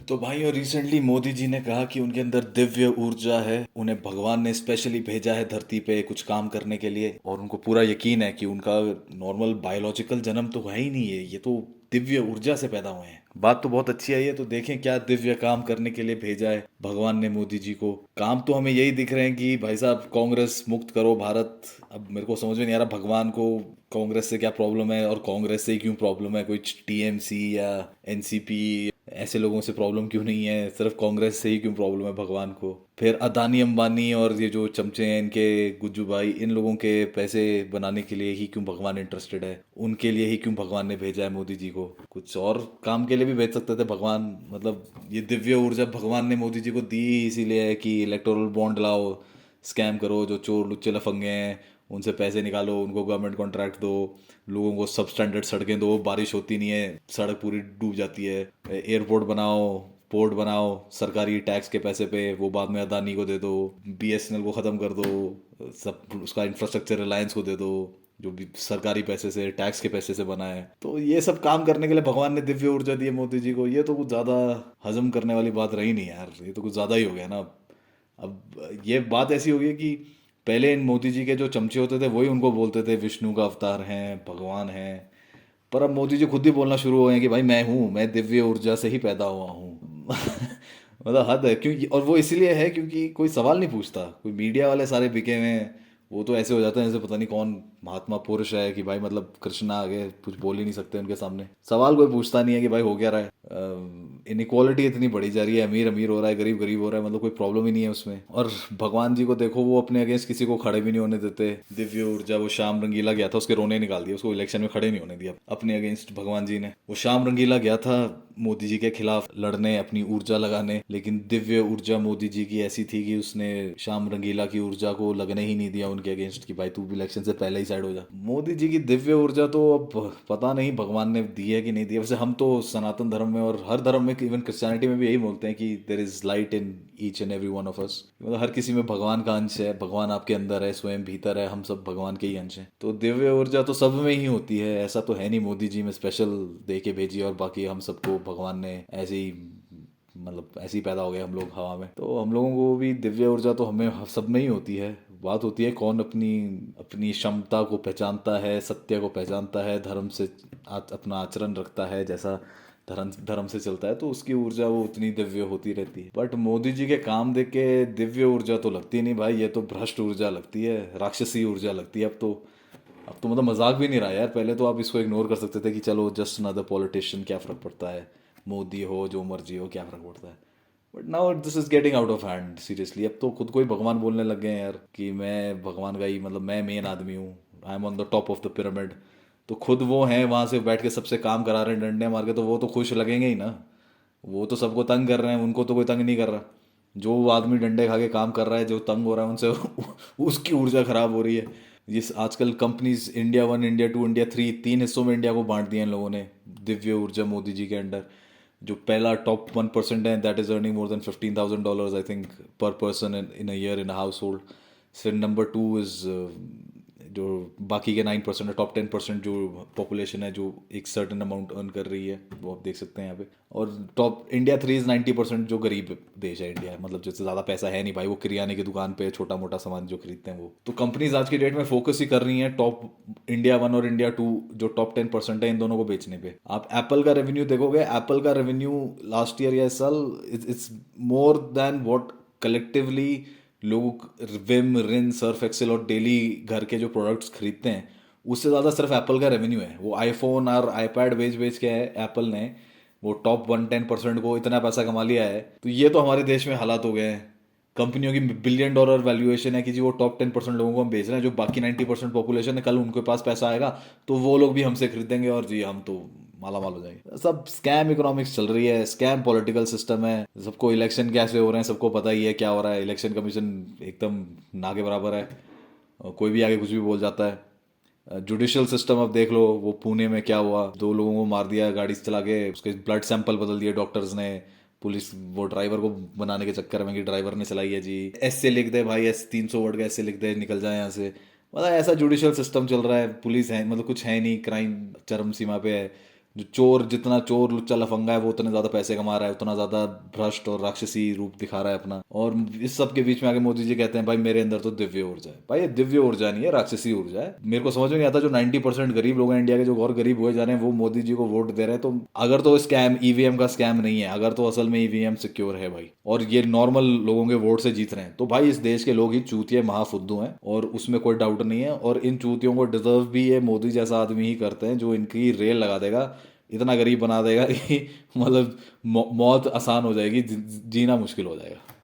तो भाई और रिसेंटली मोदी जी ने कहा कि उनके अंदर दिव्य ऊर्जा है, उन्हें भगवान ने स्पेशली भेजा है धरती पे कुछ काम करने के लिए, और उनको पूरा यकीन है कि उनका नॉर्मल बायोलॉजिकल जन्म तो है ही नहीं है, ये तो दिव्य ऊर्जा से पैदा हुए हैं। बात तो बहुत अच्छी है ये, तो देखें क्या दिव्य काम करने के लिए भेजा है भगवान ने मोदी जी को। काम तो हमें यही दिख रहे हैं कि भाई साहब कांग्रेस मुक्त करो भारत। अब मेरे को समझ में नहीं आ रहा भगवान को कांग्रेस से क्या प्रॉब्लम है और कांग्रेस से ही क्यों प्रॉब्लम है, कोई टीएमसी या एनसीपी ऐसे लोगों से प्रॉब्लम क्यों नहीं है, सिर्फ कांग्रेस से ही क्यों प्रॉब्लम है भगवान को। फिर अदानी अंबानी और ये जो चमचे हैं इनके, गुज्जू भाई, इन लोगों के पैसे बनाने के लिए ही क्यों भगवान इंटरेस्टेड है, उनके लिए ही क्यों भगवान ने भेजा है मोदी जी को। कुछ और काम के लिए भी भेज सकते थे भगवान। मतलब ये दिव्य ऊर्जा भगवान ने मोदी जी को दी इसीलिए है कि इलेक्टोरल बॉन्ड लाओ, स्कैम करो, जो चोर लुच्चे लफंगे हैं उनसे पैसे निकालो, उनको गवर्नमेंट कॉन्ट्रैक्ट दो, लोगों को सब स्टैंडर्ड सड़कें दो, बारिश होती नहीं है सड़क पूरी डूब जाती है, एयरपोर्ट बनाओ, पोर्ट बनाओ सरकारी टैक्स के पैसे पे, वो बाद में अदानी को दे दो, बीएसएनएल को ख़त्म कर दो, सब उसका इंफ्रास्ट्रक्चर रिलायंस को दे दो, जो भी सरकारी पैसे से टैक्स के पैसे से बना है। तो ये सब काम करने के लिए भगवान ने दिव्य ऊर्जा दी है मोदी जी को। ये तो कुछ ज़्यादा हजम करने वाली बात रही नहीं यार, ये तो कुछ ज़्यादा ही हो गया ना। अब ये बात ऐसी हो गई कि पहले इन मोदी जी के जो चमचे होते थे वही उनको बोलते थे विष्णु का अवतार हैं, भगवान हैं। पर अब मोदी जी खुद ही बोलना शुरू हो गए हैं कि भाई मैं हूँ, मैं दिव्य ऊर्जा से ही पैदा हुआ हूँ। मतलब हद है क्योंकि, और वो इसलिए है क्योंकि कोई सवाल नहीं पूछता, कोई मीडिया वाले सारे बिके हुए हैं, वो तो ऐसे हो जाते हैं जैसे पता नहीं कौन महात्मा पुरुष है कि भाई मतलब कृष्णा आ गए, कुछ बोल ही नहीं सकते उनके सामने। सवाल कोई पूछता नहीं है कि भाई हो क्या रहा है। इनइक्वालिटी इतनी बढ़ी जा रही है, अमीर अमीर हो रहा है, गरीब गरीब हो रहा है, मतलब कोई प्रॉब्लम ही नहीं है उसमें। और भगवान जी को देखो, वो अपने अगेंस्ट किसी को खड़े भी नहीं होने देते। दिव्य ऊर्जा, वो श्याम रंगीला गया था, उसके रोने निकाल दिया, उसको इलेक्शन में खड़े नहीं होने दिया अपने अगेंस्ट भगवान जी ने। वो श्याम रंगीला गया था मोदी जी के खिलाफ लड़ने, अपनी ऊर्जा लगाने, लेकिन दिव्य ऊर्जा मोदी जी की ऐसी थी कि उसने श्याम रंगीला की ऊर्जा को लगने ही नहीं दिया उनके अगेंस्ट कि भाई तू भी इलेक्शन से पहले ही साइड हो जा। मोदी जी की दिव्य ऊर्जा तो अब पता नहीं भगवान ने दी है कि नहीं दी है। वैसे हम तो सनातन धर्म में और हर धर्म में, इवन क्रिश्चियनिटी में भी यही बोलते हैं कि there is light in each and every one of us. मतलब हर किसी में भगवान का अंश है, भगवान आपके अंदर है, स्वयं भीतर है, हम सब भगवान के ही अंश हैं। तो दिव्य ऊर्जा तो सब में ही होती है, ऐसा तो है नहीं मोदी जी में स्पेशल दे के भेजी और बाकी हम सबको भगवान ने ऐसे ही, मतलब ऐसे ही पैदा हो गए हम लोग हवा में। तो हम लोगों को भी दिव्य ऊर्जा तो हमें सब में ही होती है। बात होती है कौन अपनी अपनी क्षमता को पहचानता है, सत्य को पहचानता है, धर्म से अपना आचरण रखता है, जैसा धर्म धर्म से चलता है, तो उसकी ऊर्जा वो उतनी दिव्य होती रहती है। बट मोदी जी के काम देख के दिव्य ऊर्जा तो लगती नहीं भाई, ये तो भ्रष्ट ऊर्जा लगती है, राक्षसी ऊर्जा लगती है। अब तो मतलब मजाक भी नहीं रहा यार। पहले तो आप इसको इग्नोर कर सकते थे कि चलो जस्ट अनदर पॉलिटिशियन, क्या फ़र्क पड़ता है, मोदी हो जो मर्जी हो क्या फ़र्क पड़ता है। But now this is getting out of hand seriously. अब तो खुद को ही भगवान बोलने लग गए हैं यार कि मैं भगवान का ही, मतलब मैं मेन आदमी हूँ, I am on the top of the pyramid. तो खुद वो हैं वहाँ से बैठ के सबसे काम करा रहे हैं डंडे मार के, तो वो तो खुश लगेंगे ही ना। वो तो सबको तंग कर रहे हैं, उनको तो कोई तंग नहीं कर रहा। जो आदमी डंडे खा के काम कर रहा है, जो तंग हो रहा है उनसे उसकी ऊर्जा खराब हो रही है। जिस आजकल companies India one, India two, India three, तीन हिस्सों में इंडिया को बांट दिया इन लोगों ने दिव्य ऊर्जा मोदी जी के अंडर। जो पहला टॉप 1% है, that is earning more than $15,000 I think per person in a year in a household. फिर नंबर 2 इज जो बाकी के 9% है, टॉप 10% जो पॉपुलेशन है जो एक सर्टन अमाउंट अर्न कर रही है, वो आप देख सकते हैं यहाँ पे। और टॉप इंडिया 3 इज 90% जो गरीब देश है इंडिया, मतलब जिससे ज़्यादा पैसा है नहीं भाई, वो किराने की दुकान पे छोटा मोटा सामान जो खरीदते हैं वो। तो कंपनीज आज की डेट में फोकस ही कर रही हैं टॉप इंडिया वन और इंडिया टू, जो टॉप 10% है, इन दोनों को बेचने पे। आप एप्पल का रेवेन्यू देखोगे, एप्पल का रेवेन्यू लास्ट ईयर या इस साल it's more than what collectively लोग विम, रिन, सर्फ एक्सेल और डेली घर के जो प्रोडक्ट्स खरीदते हैं, उससे ज़्यादा सिर्फ एप्पल का रेवेन्यू है। वो आईफोन और आईपैड बेच बेच के है एप्पल ने वो टॉप 110% को इतना पैसा कमा लिया है। तो ये तो हमारे देश में हालात हो गए हैं। कंपनियों की $1 बिलियन वैल्यूएशन है कि जी वो टॉप 10% लोगों को हम बेच रहे हैं, जो बाकी 90% पॉपुलेशन है, कल उनके पास पैसा आएगा तो वो लोग भी हमसे खरीदेंगे और जी हम तो माला माल हो जाएंगे। सब स्कैम इकोनॉमिक्स चल रही है, स्कैम पॉलिटिकल सिस्टम है। सबको इलेक्शन कैसे हो रहे हैं सबको पता ही है क्या हो रहा है। इलेक्शन कमीशन एकदम ना के बराबर है, और कोई भी आगे कुछ भी बोल जाता है। जुडिशियल सिस्टम अब देख लो, वो पुणे में क्या हुआ, 2 लोगों को मार दिया गाड़ी से चला के, उसके ब्लड सैंपल बदल दिए डॉक्टर्स ने। पुलिस वो ड्राइवर को बनाने के चक्कर में कि ड्राइवर ने चलाई है जी, ऐसे लिख दे भाई, 300 वर्ड का ऐसे लिख दे, निकल जाए यहाँ से। मतलब ऐसा जुडिशियल सिस्टम चल रहा है। पुलिस है मतलब कुछ है नहीं, क्राइम चरम सीमा पे है। जो चोर, जितना चोर लुच्चा लफंगा है वो उतने ज्यादा पैसे कमा रहा है, उतना ज्यादा भ्रष्ट और राक्षसी रूप दिखा रहा है अपना। और इस सब के बीच में आके मोदी जी कहते हैं भाई मेरे अंदर तो दिव्य ऊर्जा है। भाई ये दिव्य ऊर्जा नहीं है, राक्षसी ऊर्जा है। मेरे को समझ में नहीं आता, जो 90% गरीब लोग हैं इंडिया के, जो और गरीब हुए जा रहे हैं, वो मोदी जी को वोट दे रहे हैं। तो अगर तो स्कैम ईवीएम का स्कैम नहीं है, अगर तो असल में ईवीएम सिक्योर है भाई, और ये नॉर्मल लोगों के वोट से जीत रहे हैं, तो भाई इस देश के लोग ही चूतिए महाफुद्दू हैं, और उसमें कोई डाउट नहीं है। और इन चूतियों को डिजर्व भी ये मोदी जैसा आदमी ही करते हैं, जो इनकी रेल लगा देगा, इतना गरीब बना देगा कि मतलब मौत आसान हो जाएगी, जीना मुश्किल हो जाएगा।